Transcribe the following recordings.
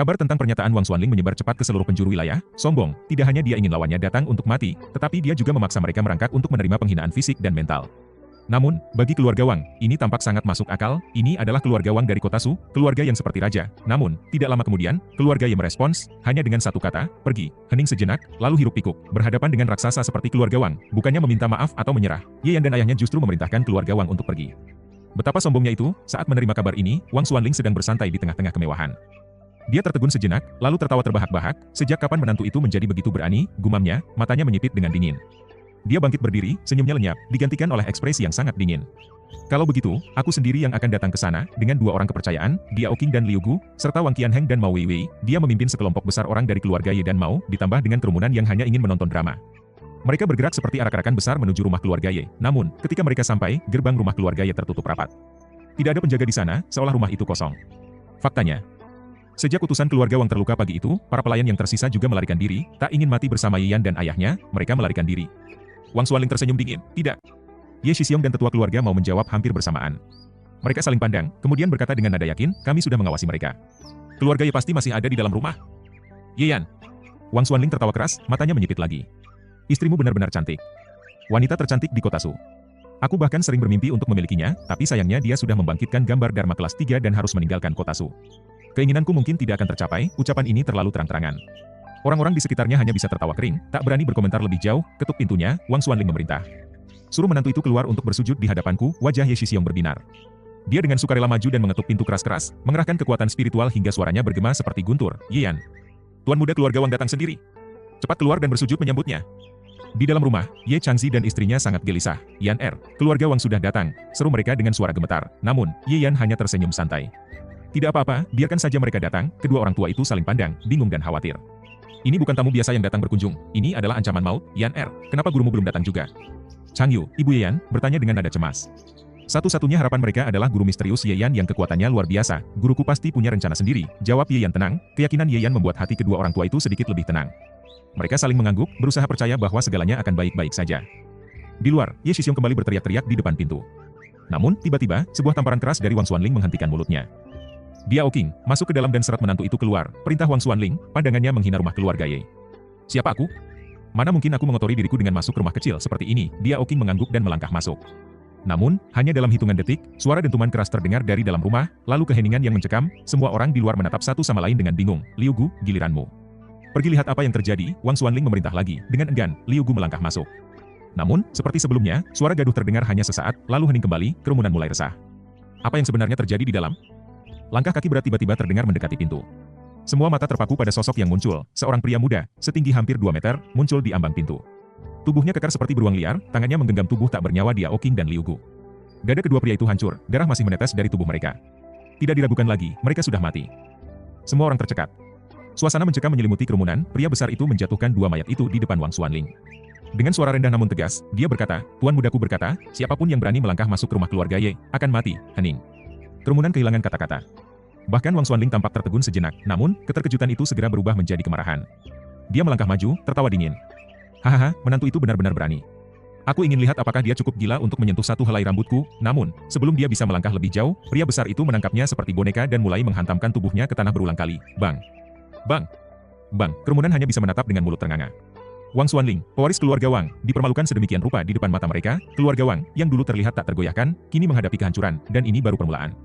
Kabar tentang pernyataan Wang Xuanling menyebar cepat ke seluruh penjuru wilayah. Sombong, tidak hanya dia ingin lawannya datang untuk mati, tetapi dia juga memaksa mereka merangkak untuk menerima penghinaan fisik dan mental. Namun, bagi keluarga Wang, ini tampak sangat masuk akal. Ini adalah keluarga Wang dari kota Su, keluarga yang seperti raja. Namun, tidak lama kemudian, keluarga Ye merespons, hanya dengan satu kata, pergi. Hening sejenak, lalu hiruk pikuk, berhadapan dengan raksasa seperti keluarga Wang, bukannya meminta maaf atau menyerah. Ye Yan dan ayahnya justru memerintahkan keluarga Wang untuk pergi. Betapa sombongnya itu, saat menerima kabar ini, Wang Xuanling sedang bersantai di tengah-tengah kemewahan. Dia tertegun sejenak, lalu tertawa terbahak-bahak. Sejak kapan menantu itu menjadi begitu berani, gumamnya, matanya menyipit dengan dingin. Dia bangkit berdiri, senyumnya lenyap, digantikan oleh ekspresi yang sangat dingin. Kalau begitu, aku sendiri yang akan datang ke sana, dengan dua orang kepercayaan, Diao Qing dan Liu Gu, serta Wang Qianheng dan Mao Weiwei. Dia memimpin sekelompok besar orang dari keluarga Ye dan Mao, ditambah dengan kerumunan yang hanya ingin menonton drama. Mereka bergerak seperti arak-arakan besar menuju rumah keluarga Ye. Namun, ketika mereka sampai, gerbang rumah keluarga Ye tertutup rapat. Tidak ada penjaga di sana, seolah rumah itu kosong. Faktanya, sejak utusan keluarga Wang terluka pagi itu, para pelayan yang tersisa juga melarikan diri, tak ingin mati bersama Ye Yan dan ayahnya, mereka melarikan diri. Wang Xuanling tersenyum dingin, tidak. Ye Shixiong dan tetua keluarga mau menjawab hampir bersamaan. Mereka saling pandang, kemudian berkata dengan nada yakin, kami sudah mengawasi mereka. Keluarga Ye pasti masih ada di dalam rumah. Ye Yan. Wang Xuanling tertawa keras, matanya menyipit lagi. Istrimu benar-benar cantik. Wanita tercantik di kota Su. Aku bahkan sering bermimpi untuk memilikinya, tapi sayangnya dia sudah membangkitkan gambar Dharma kelas 3 dan harus meninggalkan kota Su. Keinginanku mungkin tidak akan tercapai, ucapan ini terlalu terang-terangan. Orang-orang di sekitarnya hanya bisa tertawa kering, tak berani berkomentar lebih jauh. Ketuk pintunya, Wang Xuanling memerintah. Suruh menantu itu keluar untuk bersujud di hadapanku. Wajah Ye Shixiong berbinar. Dia dengan sukarela maju dan mengetuk pintu keras-keras, mengerahkan kekuatan spiritual hingga suaranya bergema seperti guntur. Ye Yan. Tuan muda keluarga Wang datang sendiri. Cepat keluar dan bersujud menyambutnya. Di dalam rumah, Ye Changzi dan istrinya sangat gelisah. Yan keluarga Wang sudah datang, seru mereka dengan suara gemetar. Namun, Ye Yan hanya tersenyum santai. Tidak apa-apa, biarkan saja mereka datang. Kedua orang tua itu saling pandang, bingung dan khawatir. Ini bukan tamu biasa yang datang berkunjung, ini adalah ancaman maut. Yan kenapa gurumu belum datang juga? Chang Yu, Ibu Ye Yan, bertanya dengan nada cemas. Satu-satunya harapan mereka adalah guru misterius Ye Yan yang kekuatannya luar biasa. Guruku pasti punya rencana sendiri, jawab Ye Yan tenang. Keyakinan Ye Yan membuat hati kedua orang tua itu sedikit lebih tenang. Mereka saling mengangguk, berusaha percaya bahwa segalanya akan baik-baik saja. Di luar, Ye Shixiong kembali berteriak-teriak di depan pintu. Namun, tiba-tiba, sebuah tamparan keras dari Wang Xuanling menghentikan mulutnya. Diao Qing, masuk ke dalam dan seret menantu itu keluar. Perintah Wang Xuanling, pandangannya menghina rumah keluarga Ye. Siapa aku? Mana mungkin aku mengotori diriku dengan masuk rumah kecil seperti ini? Diao Qing mengangguk dan melangkah masuk. Namun, hanya dalam hitungan detik, suara dentuman keras terdengar dari dalam rumah, lalu keheningan yang mencekam, semua orang di luar menatap satu sama lain dengan bingung. Liu Gu, giliranmu. Pergi lihat apa yang terjadi, Wang Xuanling memerintah lagi. Dengan enggan, Liu Gu melangkah masuk. Namun, seperti sebelumnya, suara gaduh terdengar hanya sesaat, lalu hening kembali, kerumunan mulai resah. Apa yang sebenarnya terjadi di dalam? Langkah kaki berat tiba-tiba terdengar mendekati pintu. Semua mata terpaku pada sosok yang muncul, seorang pria muda, setinggi hampir 2 meter, muncul di ambang pintu. Tubuhnya kekar seperti beruang liar, tangannya menggenggam tubuh tak bernyawa Diao Qing dan Liu Gu. Dada kedua pria itu hancur, darah masih menetes dari tubuh mereka. Tidak diragukan lagi, mereka sudah mati. Semua orang tercekat. Suasana mencekam menyelimuti kerumunan, pria besar itu menjatuhkan 2 mayat itu di depan Wang Xuanling. Dengan suara rendah namun tegas, dia berkata, Tuan mudaku berkata, siapapun yang berani melangkah masuk rumah keluarga Ye, akan mati. Hening. Kerumunan kehilangan kata-kata. Bahkan Wang Xuanling tampak tertegun sejenak, namun, keterkejutan itu segera berubah menjadi kemarahan. Dia melangkah maju, tertawa dingin. Hahaha, menantu itu benar-benar berani. Aku ingin lihat apakah dia cukup gila untuk menyentuh satu helai rambutku, namun, sebelum dia bisa melangkah lebih jauh, pria besar itu menangkapnya seperti boneka dan mulai menghantamkan tubuhnya ke tanah berulang kali. Bang! Bang! Bang! Kerumunan hanya bisa menatap dengan mulut ternganga. Wang Xuanling, pewaris keluarga Wang, dipermalukan sedemikian rupa di depan mata mereka. Keluarga Wang, yang dulu terlihat tak tergoyahkan, kini menghadapi kehancuran, dan ini baru permulaan.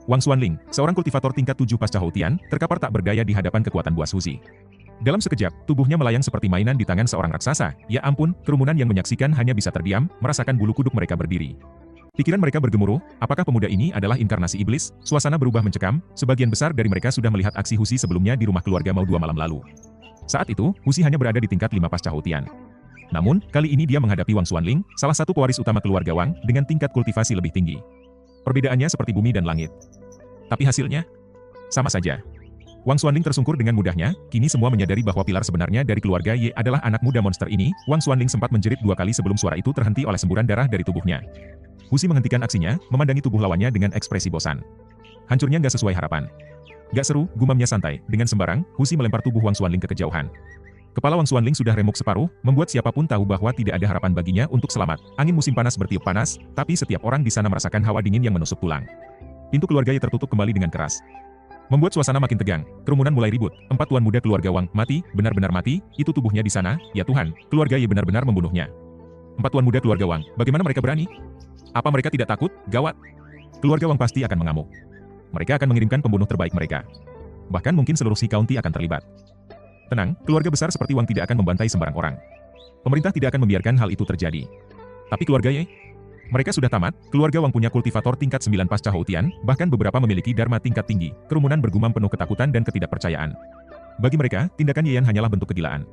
Wang Xuanling, seorang kultivator tingkat 7 pasca Hou Tian, terkapar tak berdaya di hadapan kekuatan buas Huzi. Dalam sekejap, tubuhnya melayang seperti mainan di tangan seorang raksasa. Ya ampun, kerumunan yang menyaksikan hanya bisa terdiam, merasakan bulu kuduk mereka berdiri. Pikiran mereka bergemuruh, apakah pemuda ini adalah inkarnasi iblis? Suasana berubah mencekam, sebagian besar dari mereka sudah melihat aksi Huzi sebelumnya di rumah keluarga Mao 2 malam lalu. Saat itu, Huzi hanya berada di tingkat 5 pasca Hou Tian. Namun, kali ini dia menghadapi Wang Xuanling, salah satu pewaris utama keluarga Wang, dengan tingkat kultivasi lebih tinggi. Perbedaannya seperti bumi dan langit. Tapi hasilnya? Sama saja. Wang Xuanling tersungkur dengan mudahnya, kini semua menyadari bahwa pilar sebenarnya dari keluarga Ye adalah anak muda monster ini. Wang Xuanling sempat menjerit 2 kali sebelum suara itu terhenti oleh semburan darah dari tubuhnya. Huzi menghentikan aksinya, memandangi tubuh lawannya dengan ekspresi bosan. Hancurnya nggak sesuai harapan. Gak seru, gumamnya santai. Dengan sembarang, Huzi melempar tubuh Wang Xuanling ke kejauhan. Kepala Wang Xuanling sudah remuk separuh, membuat siapapun tahu bahwa tidak ada harapan baginya untuk selamat. Angin musim panas bertiup panas, tapi setiap orang di sana merasakan hawa dingin yang menusuk tulang. Pintu keluarga Ye tertutup kembali dengan keras. Membuat suasana makin tegang, kerumunan mulai ribut. 4 tuan muda keluarga Wang mati, benar-benar mati, itu tubuhnya di sana, ya Tuhan, keluarga Ye benar-benar membunuhnya. 4 tuan muda keluarga Wang, bagaimana mereka berani? Apa mereka tidak takut? Gawat. Keluarga Wang pasti akan mengamuk. Mereka akan mengirimkan pembunuh terbaik mereka. Bahkan mungkin seluruh Sea County akan terlibat. Tenang, keluarga besar seperti Wang tidak akan membantai sembarang orang. Pemerintah tidak akan membiarkan hal itu terjadi. Tapi keluarga Ye? Mereka sudah tamat, keluarga Wang punya kultivator tingkat 9 pasca Houtian, bahkan beberapa memiliki dharma tingkat tinggi. Kerumunan bergumam penuh ketakutan dan ketidakpercayaan. Bagi mereka, tindakan Yeyan hanyalah bentuk kegilaan.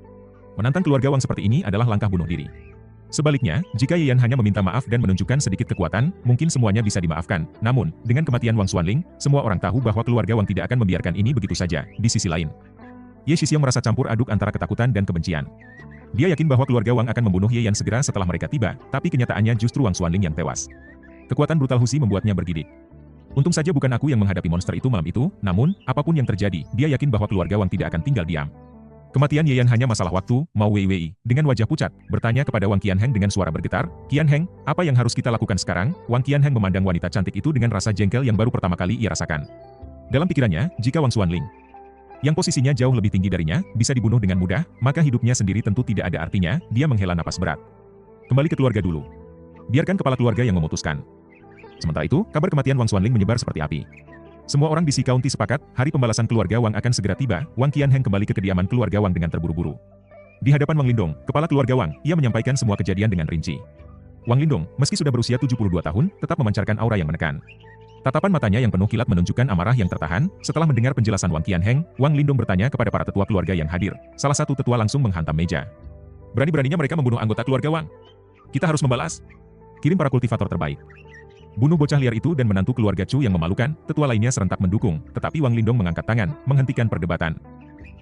Menantang keluarga Wang seperti ini adalah langkah bunuh diri. Sebaliknya, jika Yeyan hanya meminta maaf dan menunjukkan sedikit kekuatan, mungkin semuanya bisa dimaafkan. Namun, dengan kematian Wang Xuanling, semua orang tahu bahwa keluarga Wang tidak akan membiarkan ini begitu saja. Di sisi lain, Ye Shixiong merasa campur aduk antara ketakutan dan kebencian. Dia yakin bahwa keluarga Wang akan membunuh Yeyan segera setelah mereka tiba, tapi kenyataannya justru Wang Xuanling yang tewas. Kekuatan brutal Husi membuatnya bergidik. Untung saja bukan aku yang menghadapi monster itu malam itu, namun, apapun yang terjadi, dia yakin bahwa keluarga Wang tidak akan tinggal diam. Kematian Yeyan hanya masalah waktu, Mao Weiwei, dengan wajah pucat, bertanya kepada Wang Qianheng dengan suara bergetar, "Qianheng, apa yang harus kita lakukan sekarang?" Wang Qianheng memandang wanita cantik itu dengan rasa jengkel yang baru pertama kali ia rasakan. Dalam pikirannya, jika Wang Xuanling, yang posisinya jauh lebih tinggi darinya, bisa dibunuh dengan mudah, maka hidupnya sendiri tentu tidak ada artinya. Dia menghela napas berat. Kembali ke keluarga dulu. Biarkan kepala keluarga yang memutuskan. Sementara itu, kabar kematian Wang Xuanling menyebar seperti api. Semua orang di Sea County sepakat, hari pembalasan keluarga Wang akan segera tiba. Wang Qianheng kembali ke kediaman keluarga Wang dengan terburu-buru. Di hadapan Wang Lindong, kepala keluarga Wang, ia menyampaikan semua kejadian dengan rinci. Wang Lindong, meski sudah berusia 72 tahun, tetap memancarkan aura yang menekan. Tatapan matanya yang penuh kilat menunjukkan amarah yang tertahan. Setelah mendengar penjelasan Wang Qianheng, Wang Lindong bertanya kepada para tetua keluarga yang hadir. Salah satu tetua langsung menghantam meja. Berani-beraninya mereka membunuh anggota keluarga Wang. Kita harus membalas. Kirim para kultivator terbaik. Bunuh bocah liar itu dan menantu keluarga Chu yang memalukan. Tetua lainnya serentak mendukung, tetapi Wang Lindong mengangkat tangan, menghentikan perdebatan.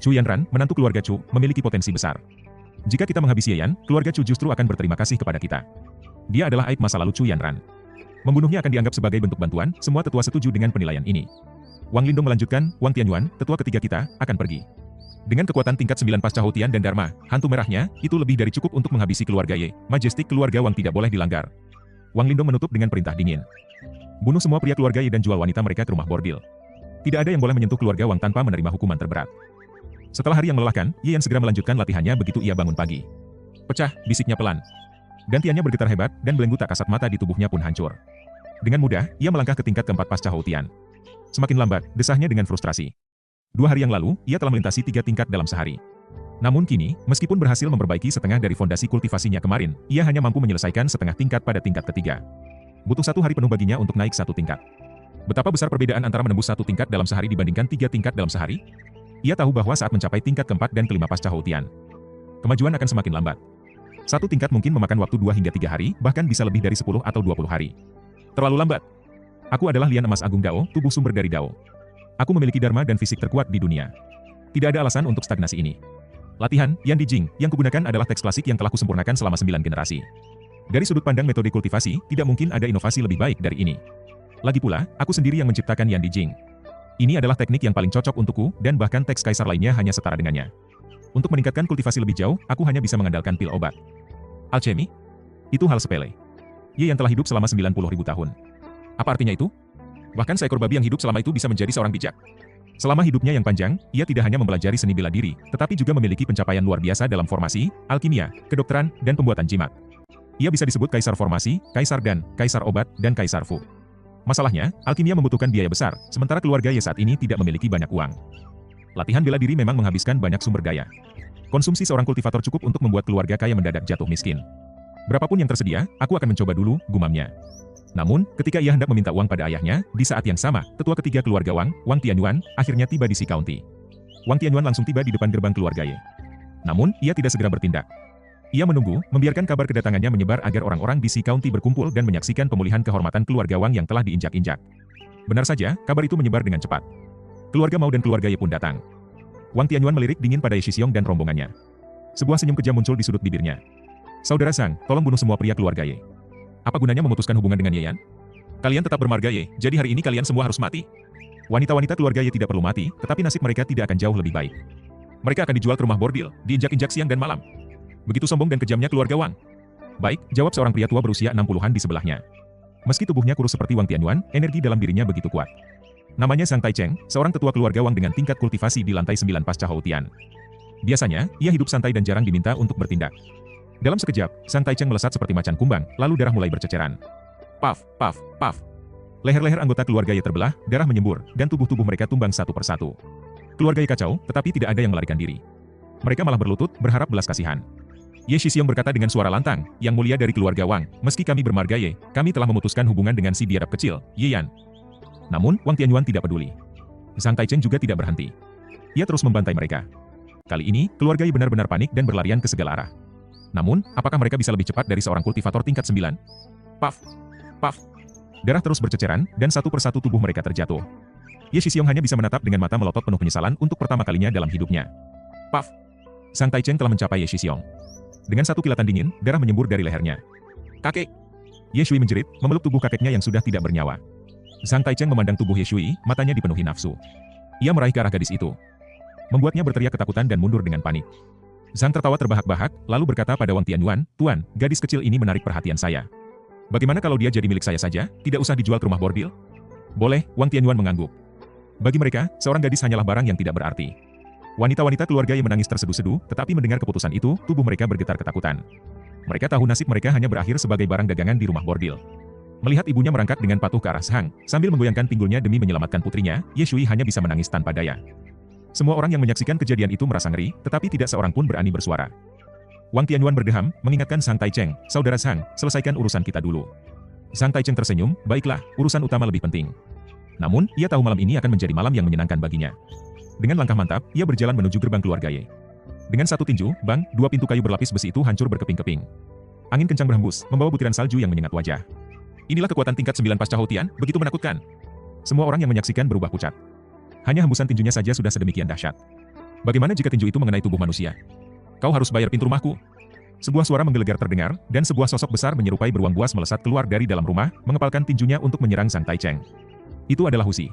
Chu Yanran, menantu keluarga Chu, memiliki potensi besar. Jika kita menghabisi Yeyan, keluarga Chu justru akan berterima kasih kepada kita. Dia adalah aib masa lalu Chu Yanran. Membunuhnya akan dianggap sebagai bentuk bantuan. Semua tetua setuju dengan penilaian ini. Wang Lindong melanjutkan, Wang Tianyuan, tetua ketiga kita, akan pergi. Dengan kekuatan tingkat 9 pasca Houtian dan Dharma, hantu merahnya, itu lebih dari cukup untuk menghabisi keluarga Ye. Majestik keluarga Wang tidak boleh dilanggar. Wang Lindong menutup dengan perintah dingin. Bunuh semua pria keluarga Ye dan jual wanita mereka ke rumah bordil. Tidak ada yang boleh menyentuh keluarga Wang tanpa menerima hukuman terberat. Setelah hari yang melelahkan, Yeyan segera melanjutkan latihannya begitu ia bangun pagi. Pecah, bisiknya pelan. Dantiannya bergetar hebat, dan belenggu tak kasat mata di tubuhnya pun hancur. Dengan mudah, ia melangkah ke tingkat keempat pasca Houtian. Semakin lambat, desahnya dengan frustrasi. 2 hari yang lalu, ia telah melintasi 3 tingkat dalam sehari. Namun kini, meskipun berhasil memperbaiki setengah dari fondasi kultivasinya kemarin, ia hanya mampu menyelesaikan setengah tingkat pada tingkat ketiga. Butuh 1 hari penuh baginya untuk naik 1 tingkat. Betapa besar perbedaan antara menembus 1 tingkat dalam sehari dibandingkan 3 tingkat dalam sehari? Ia tahu bahwa saat mencapai tingkat keempat dan kelima pasca Houtian, kemajuan akan semakin lambat. 1 tingkat mungkin memakan waktu 2 hingga 3 hari, bahkan bisa lebih dari 10 atau 20 hari. Terlalu lambat. Aku adalah lian emas agung Dao, tubuh sumber dari Dao. Aku memiliki dharma dan fisik terkuat di dunia. Tidak ada alasan untuk stagnasi ini. Latihan, Yan Di Jing, yang kugunakan adalah teks klasik yang telah kusempurnakan selama 9 generasi. Dari sudut pandang metode kultivasi, tidak mungkin ada inovasi lebih baik dari ini. Lagi pula, aku sendiri yang menciptakan Yan Di Jing. Ini adalah teknik yang paling cocok untukku, dan bahkan teks kaisar lainnya hanya setara dengannya. Untuk meningkatkan kultivasi lebih jauh, aku hanya bisa mengandalkan pil obat. Alchemy? Itu hal sepele. Ye yang telah hidup selama 90.000 tahun. Apa artinya itu? Bahkan seekor babi yang hidup selama itu bisa menjadi seorang bijak. Selama hidupnya yang panjang, ia tidak hanya mempelajari seni bela diri, tetapi juga memiliki pencapaian luar biasa dalam formasi, alkimia, kedokteran, dan pembuatan jimat. Ia bisa disebut kaisar formasi, kaisar dan, kaisar obat, dan kaisar fu. Masalahnya, alkimia membutuhkan biaya besar, sementara keluarga Ye saat ini tidak memiliki banyak uang. Latihan bela diri memang menghabiskan banyak sumber daya. Konsumsi seorang kultivator cukup untuk membuat keluarga kaya mendadak jatuh miskin. Berapapun yang tersedia, aku akan mencoba dulu, gumamnya. Namun, ketika ia hendak meminta uang pada ayahnya, di saat yang sama, tetua ketiga keluarga Wang, Wang Tianyuan, akhirnya tiba di Sea County. Wang Tianyuan langsung tiba di depan gerbang keluarga Ye. Namun, ia tidak segera bertindak. Ia menunggu, membiarkan kabar kedatangannya menyebar agar orang-orang di Sea County berkumpul dan menyaksikan pemulihan kehormatan keluarga Wang yang telah diinjak-injak. Benar saja, kabar itu menyebar dengan cepat. Keluarga Mao dan keluarga Ye pun datang. Wang Tianyuan melirik dingin pada Ye Shixiong dan rombongannya. Sebuah senyum kejam muncul di sudut bibirnya. Saudara Sang, tolong bunuh semua pria keluarga Ye. Apa gunanya memutuskan hubungan dengan Yeyan? Kalian tetap bermarga Ye, jadi hari ini kalian semua harus mati. Wanita-wanita keluarga Ye tidak perlu mati, tetapi nasib mereka tidak akan jauh lebih baik. Mereka akan dijual ke rumah bordil, diinjak-injak siang dan malam. Begitu sombong dan kejamnya keluarga Wang. Baik, jawab seorang pria tua berusia 60-an di sebelahnya. Meski tubuhnya kurus seperti Wang Tianyuan, energi dalam dirinya begitu kuat. Namanya Zhang Taicheng, seorang tetua keluarga Wang dengan tingkat kultivasi di lantai 9 pasca Hou Tian. Biasanya, ia hidup santai dan jarang diminta untuk bertindak. Dalam sekejap, Zhang Taicheng melesat seperti macan kumbang, lalu darah mulai berceceran. Paf, paf, paf. Leher-leher anggota keluarga Ye terbelah, darah menyembur, dan tubuh-tubuh mereka tumbang satu persatu. Keluarga Ye kacau, tetapi tidak ada yang melarikan diri. Mereka malah berlutut, berharap belas kasihan. Ye Shixiong berkata dengan suara lantang, "Yang mulia dari keluarga Wang, meski kami bermarga Ye, kami telah memutuskan hubungan dengan si biadab kecil, Ye Yan." Namun, Wang Tianyuan tidak peduli. Zhang Taicheng juga tidak berhenti. Ia terus membantai mereka. Kali ini, keluarga Ye benar-benar panik dan berlarian ke segala arah. Namun, apakah mereka bisa lebih cepat dari seorang kultivator tingkat 9? Paf! Paf! Darah terus berceceran, dan satu persatu tubuh mereka terjatuh. Ye Shixiong hanya bisa menatap dengan mata melotot penuh penyesalan untuk pertama kalinya dalam hidupnya. Paf! Zhang Taicheng telah mencapai Ye Shixiong. Dengan satu kilatan dingin, darah menyembur dari lehernya. "Kakek!" Ye Shui menjerit, memeluk tubuh kakeknya yang sudah tidak bernyawa. Zhang Taicheng memandang tubuh Ye Shui, matanya dipenuhi nafsu. Ia meraih ke arah gadis itu. Membuatnya berteriak ketakutan dan mundur dengan panik. Zhang tertawa terbahak-bahak, lalu berkata pada Wang Tianyuan, "Tuan, gadis kecil ini menarik perhatian saya. Bagaimana kalau dia jadi milik saya saja, tidak usah dijual ke rumah bordil?" "Boleh," Wang Tianyuan mengangguk. Bagi mereka, seorang gadis hanyalah barang yang tidak berarti. Wanita-wanita keluarga yang menangis terseduh-seduh, tetapi mendengar keputusan itu, tubuh mereka bergetar ketakutan. Mereka tahu nasib mereka hanya berakhir sebagai barang dagangan di rumah bordil. Melihat ibunya merangkak dengan patuh ke arah Zhang, sambil menggoyangkan pinggulnya demi menyelamatkan putrinya, Ye Shui hanya bisa menangis tanpa daya. Semua orang yang menyaksikan kejadian itu merasa ngeri, tetapi tidak seorang pun berani bersuara. Wang Tianyuan berdeham, mengingatkan Zhang Taicheng, "Saudara Zhang, selesaikan urusan kita dulu." Zhang Taicheng tersenyum, "Baiklah, urusan utama lebih penting." Namun, ia tahu malam ini akan menjadi malam yang menyenangkan baginya. Dengan langkah mantap, ia berjalan menuju gerbang keluarga Ye. Dengan satu tinju, bang, dua pintu kayu berlapis besi itu hancur berkeping-keping. Angin kencang berhembus, membawa butiran salju yang menyengat wajah. Inilah kekuatan tingkat 9 pasca Hou Tian, begitu menakutkan. Semua orang yang menyaksikan berubah pucat. Hanya hembusan tinjunya saja sudah sedemikian dahsyat. Bagaimana jika tinju itu mengenai tubuh manusia? "Kau harus bayar pintu rumahku." Sebuah suara menggelegar terdengar, dan sebuah sosok besar menyerupai beruang buas melesat keluar dari dalam rumah, mengepalkan tinjunya untuk menyerang Zhang Taicheng. Itu adalah Husi.